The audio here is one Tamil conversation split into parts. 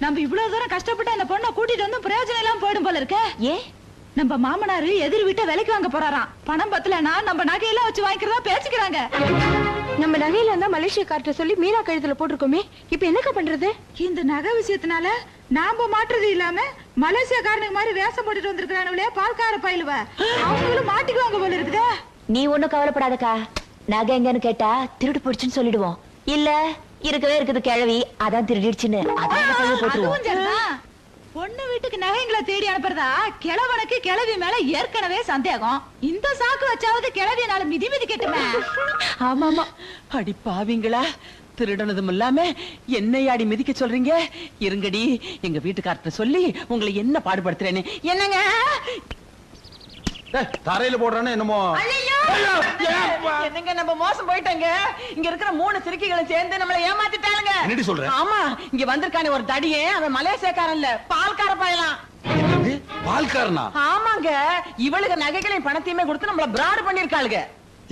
நம்ம இவ்வளவு தூரம் கஷ்டப்பட்டு அந்த பொண்ணை கூட்டிட்டு வந்து பிரயோஜனம் எல்லாம் போயிடும் போல இருக்க. ஏன்? நம்ம மாமனாரு எதிர் வீட்டை விலைக்கு வாங்க போறாராம். பணம் பத்தலனா நம்ம நகையெல்லாம் வச்சு வாங்கிக்கிறதா பேசிக்கிறாங்க. நம்ம நகையில இருந்தா மலேசியக்கார்ட்ட சொல்லி மீனா கழுத்துல போட்டிருக்கோமே, இப்ப என்னக்கா பண்றது? இந்த நகை விஷயத்தினால நாம மாற்றுறது இல்லாம மலேசியக்காரனுக்கு மாதிரி வேஷம் போட்டுட்டு வந்திருக்கானுங்களே பால்கார பயிலுவ, அவங்களும் மாட்டிக்குவாங்க போல இருக்குதே. நீ ஒண்ணும் கவலைப்படாதக்கா. நகை எங்கன்னு கேட்டா திருடு போடுச்சுன்னு சொல்லிடுவோம். இல்ல இருக்கவே இருக்குது கிழவி, அதான் திருடிடுச்சுன்னு அதான் போட்டுருவோம். பொண்ணு வீட்டுக்கு நகைங்களை தேடி அனுப்புறதா கிழவனுக்கு கிழவி மேல ஏற்கனவே சந்தேகம். இந்த சாக்கு வச்சாவது கிழவியனால மிதி மிதி கேட்டுமே. ஆமாமா. அடி பாவிங்களா, திருடனதும் இல்லாம என்னையாடி மிதிக்க சொல்றீங்க? இருங்கடி, எங்க வீட்டுக்கார்ட்ட சொல்லி உங்களை என்ன பாடுபடுத்துறேன்னு. என்னங்க தரையில போடுறானே என்னமோ. என்னங்க நம்ம மோசம் போயிட்டாங்க. இங்க இருக்கிற 3 சிறுக்கிகளும் சேர்ந்து நம்மள ஏமாத்திட்டாங்க. என்னடி சொல்ற? ஆமா, இங்க வந்திருக்கானே ஒரு தடியே, அவன் மலேசியக்காரன் இல்ல, பால்கார பயலாம். பால்காரனா? ஆமாங்க, இவளுக்கு நகைகளையும் பணத்தையுமே கொடுத்து நம்மள பிராட் பண்ணிருக்காளுங்க.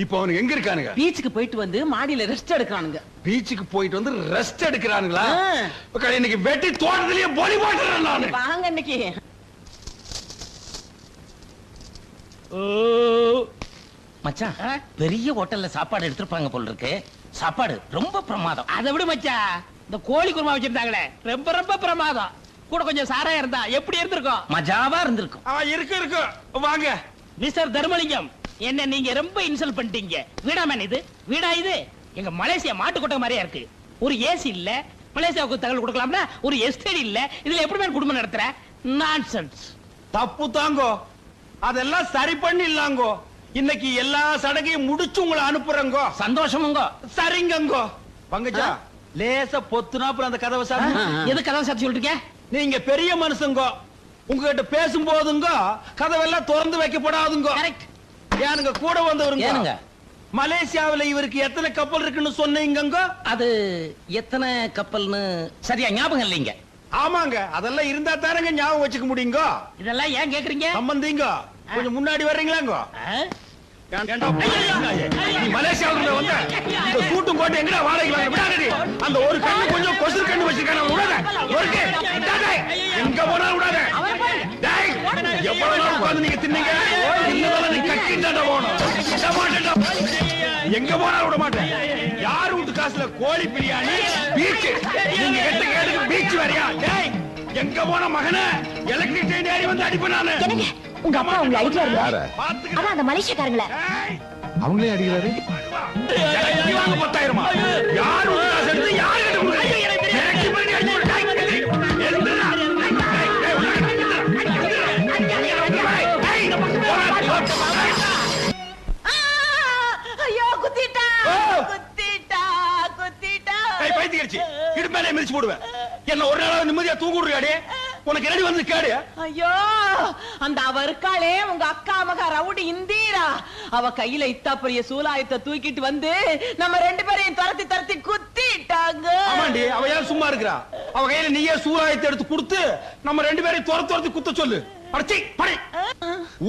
இப்போ அவனுக்கு எங்க இருக்கானுங்க? பீச்சுக்கு போயிட்டு வந்து மாடியில ரெஸ்ட் எடுக்கிறானுங்க. பீச்சுக்கு போயிட்டு வந்து ரெஸ்ட் எடுக்கிறானுங்களா? இன்னைக்கு வெட்டி தோட்டத்திலேயே பொலி போட்டுறேன் நானு. வாங்க இன்னைக்கு. மச்சான், பெரிய ஹோட்டல்ல சாப்பாடு எடுத்துப்பாங்க போல இருக்கு. சாப்பாடு ரொம்ப பிரமாதம். அதை விட மச்சான், இந்த கோழி குருமா வச்சிருந்தாங்களே ரொம்ப ரொம்ப பிரமாதம். கூட கொஞ்சம் சாராயம் இருந்தா எப்படி இருந்திருக்கும்? மஜாவா இருந்திருக்கும். இருக்கு வாங்க. மிஸ்டர் தர்மலிங்கம், என்ன நீங்க ரொம்ப இன்சல்ட் பண்ணிட்டீங்க. வீடாமேன் இது வீடா? இது எங்க மலேசியா மாட்டுக்கொட்டை மாதிரியா இருக்கு. ஒரு ஏசி இல்ல, மலேசியாவுக்கு தகவல் கொடுக்கலாம்னா ஒரு எஸ்டேட் இல்ல. இதுல எப்படி மேன் குடும்பம் நடத்துற? நான்சென்ஸ். தப்பு தாங்கோ, அதெல்லாம் சரி பண்ணிடலாங்கோ. இன்னைக்கு எல்லா சடங்கையும் முடிச்சு உங்களை அனுப்புறங்கோ. சந்தோஷமுங்கோ. சரிங்கங்கோ. பங்கஜா, லேசா பொத்துனாப்புல அந்த கதவை சாத்து. எது கதவை சாத்தி சொல்றீங்க? நீங்க பெரிய மனுஷங்கோ, உங்ககிட்ட பேசும் போதுங்க கதவெல்லாம் திறந்து வைக்கப்படாதுங்க. கரெக்ட். ஏனுங்க கூட வந்தவருங்க? ஏனுங்க, மலேசியாவில இவருக்கு எத்தனை கப்பல் இருக்குன்னு சொன்னீங்க? அது எத்தனை கப்பல்னு சரியா ஞாபகம் இல்லைங்க. ஆமாங்க, அதெல்லாம் இருந்தா தானங்க ஞாபகம் வச்சுக்க முடியுங்க. இதெல்லாம் ஏன் கேக்குறீங்க? சம்பந்திங்க, கொஞ்சம் முன்னாடி வர்றீங்களாங்க? மலேசியாவுல வந்து இந்த சூட்டும் போட்டு எங்கடா வாடகைக்கு விடாதடி. அந்த ஒரு கண்ணு கொஞ்சம் கொசுறு கண்ணு வச்சிருக்கானே, விடாத. எங்க போனாலும் விடாத. டேய், எவ்வளவு நாள் உட்கார்ந்து நீங்க தின்னீங்க? இன்னும் நீ கட்டிட்டாடா போணும். எங்க போனாலும் விட மாட்டேன். யார் வீட்டு காசுல கோழி பிரியாணி, பீச், நீங்க கெட்ட கேடுக்கு பீச் வரையா? டேய், எங்க போன மகனே, எலக்ட்ரிக் ட்ரெயின் ஏறி வந்து அடிப்பனானே. உங்க அப்பா உங்களை அடிக்கிறாரு. அதான் அந்த மலேசியக்காரங்கள. அவங்களே அடிக்கிறாரு. வாங்க 10,000. யார் வீட்டு காசு எடுத்து யார் கிட்ட கொடுக்குறீங்க? இறக்கி பண்ணி அடிச்சு விடு. ஐயோ, குத்திட்டா குத்திட்டா குத்திட்டா. கை பைத்தியர்ச்சி, இடுப்பேலே மிதிச்சு போடுவேன். என்ன ஒரு நாளாவது நிம்மதியா தூங்குறியாடே? உனக்கு ரெடி வந்து கேடு. ஐயோ, அந்த அவ இருக்காளே உங்க அக்கா மகா ரவுடி இந்தீரா, அவ கையில இத்தா பெரிய சூலாயத்தை தூக்கிட்டு வந்து நம்ம 2 பேரையும் துரத்தி துரத்தி குத்திட்டாங்க. ஆமாண்டி, அவ ஏன் சும்மா இருக்கிறா? அவ கையில நீயே சூலாயத்தை எடுத்து கொடுத்து நம்ம 2 பேரையும் துரத்தி குத்த சொல்லு.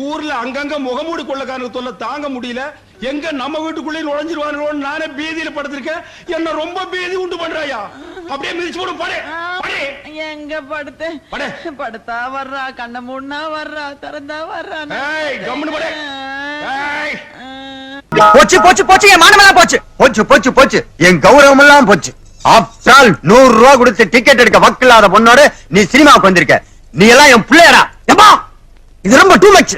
ஊர்ல அங்கங்க முகமூடி கொள்ளக்காரங்க தொல்லை தாங்க முடியல. எங்க நம்ம வீட்டுக்குள்ளே நுழைஞ்சிருவானுன்னு நானே பீதியில படுத்திருக்கேன். என்ன ரொம்ப பீதி உண்டு பண்றாயா? அப்படியே மிதிச்சு போடும். படே எங்க படுத்து படுத்தா வர்றா, கண்ண மூடனா வர்றா, திறந்தா வர்றா. கம்முனு படே. போச்சு போச்சு போச்சு, என் மானமெல்லாம் போச்சு. போச்சு போச்சு போச்சு, என் கௌரவம் எல்லாம் போச்சு. ஆப்டால் 100 ரூபா கொடுத்து டிக்கெட் எடுக்க வக்கில்லாத பொண்ணோட நீ சினிமாவுக்கு வந்திருக்க. நீ எல்லாம் என் பிள்ளையரா? இது ரொம்ப டூ மச்.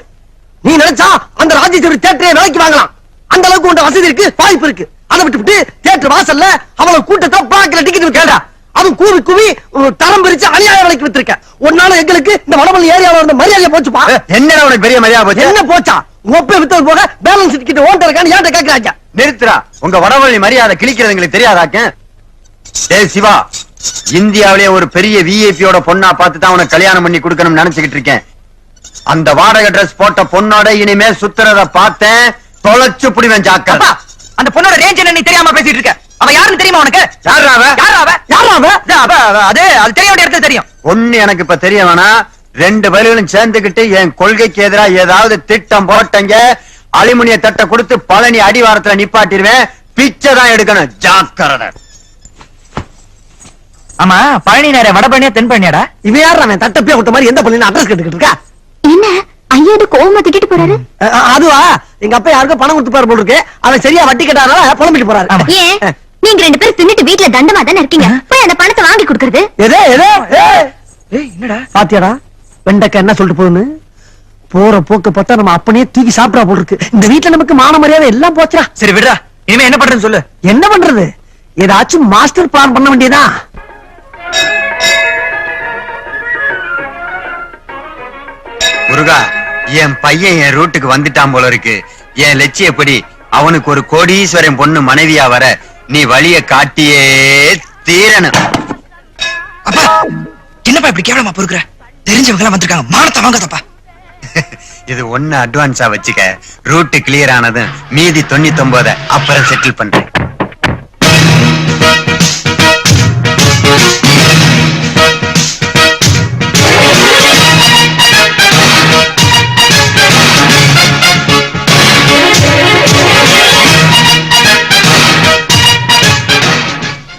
நீ நினைச்சா அந்த ராஜேஸ்வரி தியேட்டரை விலைக்கு வாங்கலாம். அந்த அளவுக்கு உண்ட வசதி இருக்கு, வாய்ப்பு இருக்கு. அதை விட்டு தியேட்டர் வாசல்ல அவளை கூட்டத்தை பாக்கல டிக்கெட் கேட்டா அதுவும் கூவி கூவி தரம் பிரிச்சு அநியாய விலைக்கு வித்திருக்க. ஒன்னால எங்களுக்கு இந்த வடமல்லி ஏரியாவில் இருந்த மரியாதை போச்சுப்பா. என்ன உனக்கு பெரிய மரியாதை போச்சு? என்ன போச்சா? ஒப்பே வித்தது போக பேலன்ஸ் டிக்கெட் ஓட்ட இருக்கான்னு ஏன்ட்ட கேட்கறாங்க. நிறுத்துறா, உங்க வடமல்லி மரியாதை கிழிக்கிறது எங்களுக்கு தெரியாதாக்க? டேய் சிவா, இந்தியாவிலேயே ஒரு பெரிய விஐபியோட பொண்ணா பார்த்து தான் உனக்கு கல்யாணம் பண்ணி கொடுக்கணும்னு நினைச்சுக்கிட்டு இருக்கேன். அந்த வாடகை டிரஸ் போட்ட பொண்ணோட இனிமே சுத்துறத பார்த்தேன், தொலைச்சு புடிவேன் ஜாக்கிரதை. அந்த பொண்ணோட ரேஞ்ச் என்ன நீ தெரியாம பேசிட்டு இருக்க? அவ யாருன்னு தெரியுமா உனக்கு? அது தெரிய வேண்டிய இடத்துல தெரியும். ஒண்ணு எனக்கு இப்ப தெரிய வேணாம். 2 பேர்களும் சேர்ந்துகிட்டு என் கொள்கைக்கு எதிராக ஏதாவது திட்டம் போட்டங்க, அலுமினிய தட்டை கொடுத்து பழனி அடிவாரத்துல நிப்பாட்டிடுவேன். பிச்சை தான் எடுக்கணும், ஜாக்கிரதை. ஆமா பழனி நேர வடபழனியா தென்பழனியாடா? இவன் யார் அவன் தட்டப்பியா விட்ட மாதிரி எந்த பள்ளியில அட்ரஸ் கேட்டுக்கிட்டு இருக்கா? என்ன ஐயா கோவமா திட்டிட்டு போறாரு? அதுவா எங்க அப்பா யாருக்கும் பணம் கொடுத்துப்பாரு போல இருக்கு. அவன் சரியா வட்டி கட்டாதனால புலம்பிட்டு போறாரு. ஏன் நீங்க 2 பேரும் தின்னுட்டு வீட்டுல தண்டமா தானே இருக்கீங்க, போய் அந்த பணத்தை வாங்கி கொடுக்கறது. என்னடா பாத்தியாடா வெண்டைக்கா என்ன சொல்லிட்டு போகுதுன்னு? போற போக்கு பார்த்தா நம்ம அப்பனே தூக்கி சாப்பிடா போல இருக்கு. இந்த வீட்டுல நமக்கு மான மரியாதை எல்லாம் போச்சுடா. சரி விடுறா, இனிமே என்ன பண்றேன்னு சொல்லு. என்ன பண்றது? ஏதாச்சும் மாஸ்டர் பிளான் பண்ண வேண்டியதா? முருகா, என் பையன் என் ரூட்டுக்கு வந்துட்டான் போல இருக்கு. என் லட்சியப்படி அவனுக்கு ஒரு கோடீஸ்வரன் பொண்ணு மனைவியா வர நீ வழிய காட்டியே தீரணும். அப்பா என்னப்பா இப்படி கேவலமா பொறுக்குற? தெரிஞ்சவங்க எல்லாம் வந்திருக்காங்க, மானத்தை வாங்காதப்பா. இது ஒண்ணு அட்வான்ஸா வச்சுக்க. ரூட் கிளியர் ஆனதும் மீதி 99 அப்புறம் செட்டில் பண்றேன்.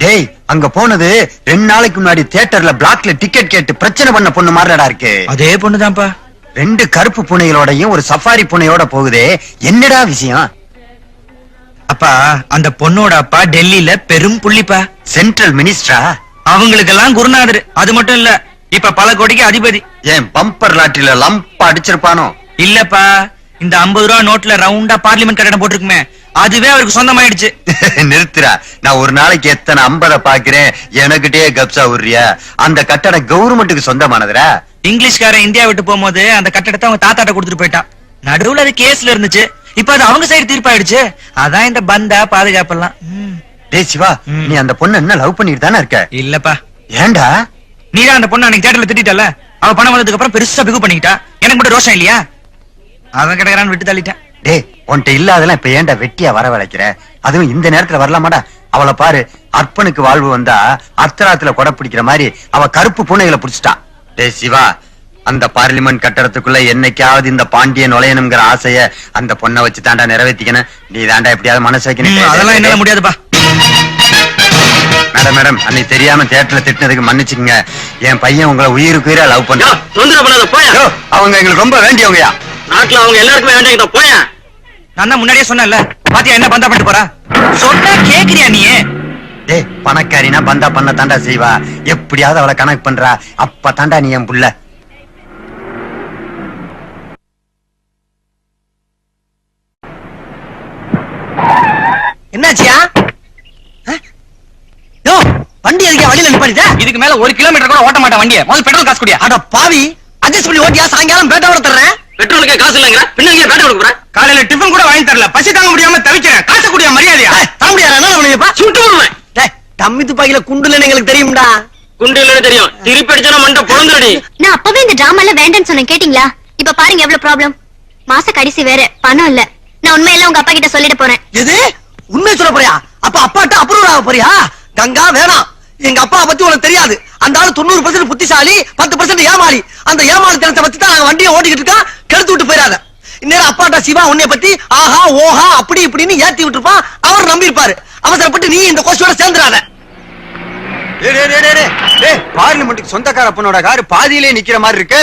டேய், அங்க போனது 2 நாளைக்கு முன்னாடி தியேட்டர்ல பிளாக்ல டிக்கெட் கேட்டு பிரச்சனை பண்ண பொண்ணு மாதிரிடா இருக்கு. அதே பொண்ணுதான்ப்பா. 2 கருப்பு பூனைகளோடையும் ஒரு சஃபாரி பூனையோட போகுதே, என்னடா விஷயம்? அப்பா அந்த பொண்ணோட அப்பா டெல்லியில பெரும் புள்ளிப்பா, சென்ட்ரல் மினிஸ்டரா? அவங்களுக்கெல்லாம் குருநாதர். அது மட்டும் இல்ல, இப்ப பல கோடிக்கு அதிபதி. ஏன் பம்பர் லாட்டில லம்பா அடிச்சிருப்பானோ? இல்லப்பா, இந்த 50 ரூபா நோட்ல ரவுண்டா பார்லிமெண்ட் கட்டடம் போட்டிருக்குமே, அதுவே அவருக்கு சொந்தமாயிடுச்சு. நிறுத்துறா, நான் ஒரு நாளைக்கு எத்தனை 50 பாக்குறேன், எனக்கிட்டே கப்சா உர்றியா? அந்த கட்டடம் கவர்மெண்ட்டுக்கு சொந்தமானதுரா. இங்கிலீஷ்காரன் இந்தியா விட்டு போகும்போது அந்த கட்டடத்தை அவங்க தாத்தாட்ட கொடுத்துட்டு போயிட்டான். நடுவுல அது கேஸ்ல இருந்துச்சு, இப்ப அது அவங்க சைடு தீர்ப்பாயிடுச்சு. அதான் இந்த பந்தா பாதுகாப்பெல்லாம். டேய் சிவா, நீ அந்த பொண்ணு என்ன லவ் பண்ணிட்டு தானே இருக்க? இல்லப்பா. ஏண்டா? நீதான் அந்த பொண்ணு அன்னைக்கு தியேட்டர்ல திட்டல, அவ பணம் வந்ததுக்கு அப்புறம் பெருசா பிகு பண்ணிக்கிட்டா. எனக்கு மட்டும் ரோஷம் இல்லையா? அவன் கிடக்குறான்னு விட்டு தள்ளிட்டேன். டேய், உன்கிட்ட இல்லாதெல்லாம் இப்ப ஏன்டா வெட்டியா வரவழைக்கிற? அதுவும் இந்த நேரத்துல வரலாமாடா? அவளை பாரு, அற்பனுக்கு வாழ்வு வந்தா அர்த்தராத்துல கொடை பிடிக்கிற மாதிரி அவ கருப்பு பூனைகளை புடிச்சிட்டா. டேய் சிவா, அந்த பார்லிமெண்ட் கட்டடத்துக்குள்ள என்னைக்காவது இந்த பாண்டியன் நுழையணுங்கிற ஆசைய அந்த பொண்ணை வச்சு தாண்டா நிறைவேற்றிக்கணும். நீ தாண்டா எப்படியாவது மனசு வைக்கணும். அதெல்லாம் என்னால முடியாதுப்பா. மேடம், அன்னைக்கு தெரியாம தியேட்டர்ல திட்டினதுக்கு மன்னிச்சுக்கங்க. என் பையன் உங்களை உயிருக்கு உயிரா லவ் பண்ண. அவங்க எங்களுக்கு ரொம்ப வேண்டியவங்கயா. நாட்டுல அவங்க எல்லாருக்குமே வேண்டிய போய. நான் தான் முன்னாடியே சொன்னேன்ல, பாத்தியா என்ன பந்தா பண்ணிட்டு போறா? சொன்னா கேக்குறியா நீ? டேய், பணக்காரினா பந்தா பண்ண தாண்டா செய்வா. எப்படியாவது அவளை கணக்கு பண்றா, அப்ப தாண்டா நீ என் புள்ள. என்னாச்சியா? வண்டி எதுக்கே வழியில நிப்பாட்டிட்ட? இதுக்கு மேல 1 கிலோமீட்டர் கூட ஓட்ட மாட்டேன் வண்டியை. முதல்ல பெட்ரோல் காசு குடியா. அட பாவி, அட்ஜஸ்ட் பண்ணி ஓட்டியா? சாயங்காலம் பேட்டாவோட தர்றேன். பெட்ரோலுக்கே காசு இல்லைங்கிற பின்னாடி பேட்டை கொடுக்குற. காலையில டிஃபன் கூட வாங்கி தரல, பசி தாங்க முடியாம தவிக்கிறேன். காசு குடியா, மரியாதையா? தர முடியாது, என்ன பண்ணுவீப்பா? சுட்டு விடுவேன். தம்மி துப்பாக்கில குண்டுலன்னு எங்களுக்கு தெரியும்டா. குண்டு இல்லைன்னு தெரியும், திருப்பி அடிச்சா மண்டை பொழந்துடி. நான் அப்பவே இந்த டிராமால வேண்டான்னு சொன்னேன், கேட்டீங்களா? இப்ப பாருங்க எவ்வளவு ப்ராப்ளம். மாச கடைசி வேற, பணம் இல்ல. நான் உண்மையெல்லாம் உங்க அப்பா கிட்ட சொல்லிட்டு போறேன். எது? உண்மை சொல்ல போறியா? அப்ப அப்பாட்ட அப்ரூவ் ஆக போறியா? கங்கா வேணாம், எங்க அப்பா பத்தி உனக்கு தெரியாது. அந்த ஆளு 90% புத்திசாலி, 10% ஏமாளி. அந்த ஏமாளித்தனத்தை பத்தி தான் நாங்க வண்டியை ஓட்டிக்கிட்டு இருக்கோம். கெடுத்து விட்டு போயிடாத. இந்நேரம் அப்பாட்ட சிவா உன்னை பத்தி ஆஹா ஓஹா அப்படி இப்படின்னு ஏத்தி விட்டுருப்பான். அவர் நம்பி இருப்பாரு. அவசரப்பட்டு நீ இந்த கோஷ்டியோட சேர்ந்துடாத. பார்லிமெண்ட்டுக்கு சொந்தக்கார பொண்ணோட காரு பாதியிலே நிக்கிற மாதிரி இருக்கு.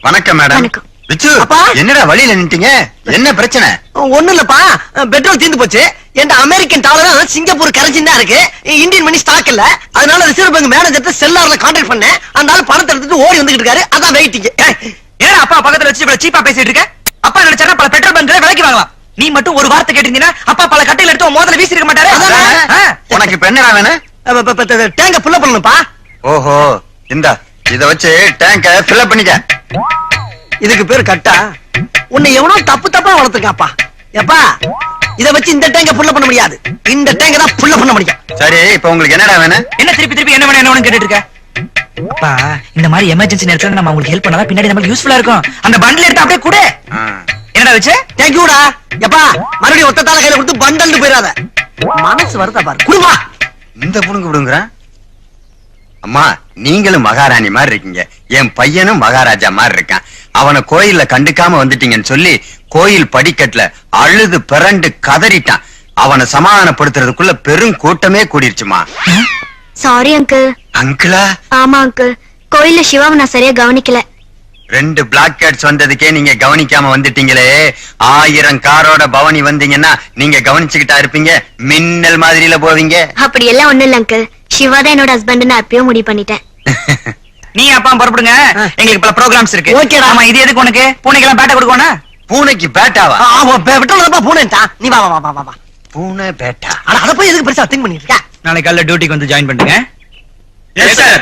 வணக்கம் மேடம். விச்சு, என்னடா வழியில நின்ட்டீங்க? என்ன பிரச்சனை? ஒண்ணு இல்லப்பா, பெட்ரோல் தீர்ந்து போச்சு. என் அமெரிக்கன் டாலர் சிங்கப்பூர் கரன்சி தான் இருக்கு, இந்தியன் மணி ஸ்டாக் இல்ல. அதனால ரிசர்வ் பேங்க் மேனேஜர் செல்லார்ல கான்டாக்ட் பண்ணேன். அந்த ஆளு பணத்தை எடுத்துட்டு ஓடி வந்துகிட்டு இருக்காரு. அதான் வெயிட்டிங். ஏன் அப்பா பக்கத்துல வச்சு இவ்வளவு சீப்பா பேசிட்டு இருக்க? அப்பா நினைச்சா பல பெட்ரோல் பங்க்ல விலைக்கு வாங்கலாம். நீ மட்டும் ஒரு வார்த்தை கேட்டீங்கன்னா அப்பா பல கட்டையில எடுத்து மோதல வீசி இருக்க மாட்டாரு. உனக்கு இப்ப என்னடா வேணும்? டேங்க புள்ள பண்ணணும்ப்பா. ஓஹோ, இத வச்சு டேங்க ஃபில் பண்ணிக்க. இதுக்கு பேர் கட்டா? உன்னை எவனோ தப்பு தப்பா வளர்த்துக்காப்பா. எப்பா, இத வச்சு இந்த டேங்க புள்ள பண்ண முடியாது. இந்த டேங்க தான் புள்ள பண்ண முடியும். சரி, இப்ப உங்களுக்கு என்னடா வேணும்? என்ன திருப்பி திருப்பி என்ன வேணும் என்ன வேணும் கேட்டுட்டு இருக்க? அப்பா, இந்த மாதிரி எமர்ஜென்சி நேரத்துல நம்ம உங்களுக்கு ஹெல்ப் பண்ணா பின்னாடி நமக்கு யூஸ்ஃபுல்லா இருக்கும். அந்த பண்டில் எடுத்து அப்படியே கொடு. என்னடா வச்சு? தேங்க் யூடா. எப்பா, மறுபடியும் ஒத்தத்தால கையில கொடுத்து பண்டல்னு போயிடாத. மனசு வருதா பாரு. குடுமா. இந்த புடுங்க விடுங்கறேன். அம்மா, நீங்களும் மகாராணி மாதிரி இருக்கீங்க. என் பையனும் மகாராஜா மாதிரி இருக்கான். அவனை கோயில்ல கண்டுக்காம வந்துட்டீங்கன்னு சொல்லி கோயில் படிக்கட்டுல அழுது பிறண்டு கதறிட்டான். அவனை சமாதானப்படுத்துறதுக்குள்ள பெரும் கூட்டமே கூடிருச்சுமா. Sorry uncle. அங்கிளா? ஆமா அங்கிள், கோயில்ல சிவாவை நான் சரியா கவனிக்கல. 2 பிளாக் கேட்ஸ் வந்ததுக்கே நீங்க கவனிக்காம வந்துட்டீங்களே. 1000 காரோட பவனி வந்தீங்கன்னா நீங்க கவனிச்சுக்கிட்டா இருப்பீங்க, மின்னல் மாதிரில போவீங்க. அப்படி எல்லாம் ஒண்ணும் இல்ல அங்கிள், சிவா தான் என்னோட ஹஸ்பண்ட் நான் அப்பயும் முடிவு பண்ணிட்டேன். நீ அப்பா புறப்படுங்க, எங்களுக்கு பல ப்ரோகிராம்ஸ் இருக்கு. ஓகேடா. ஆமா, இது எதுக்கு உனக்கு? பூனைக்கெல்லாம் பேட்டை கொடுக்கணும். பூனைக்கு பேட்டாவா? விட்டோம்ப்பா பூனைட்டா. நீ வா வா வா வா வா. பூனை பேட்டா? அட அத போய் எதுக்கு பெருசா திங்க் பண்ணிட்டு இருக்க? நாளைக்கு காலைல டியூட்டிக்கு வந்து ஜாயின் பண்ணுங்க. Yes sir.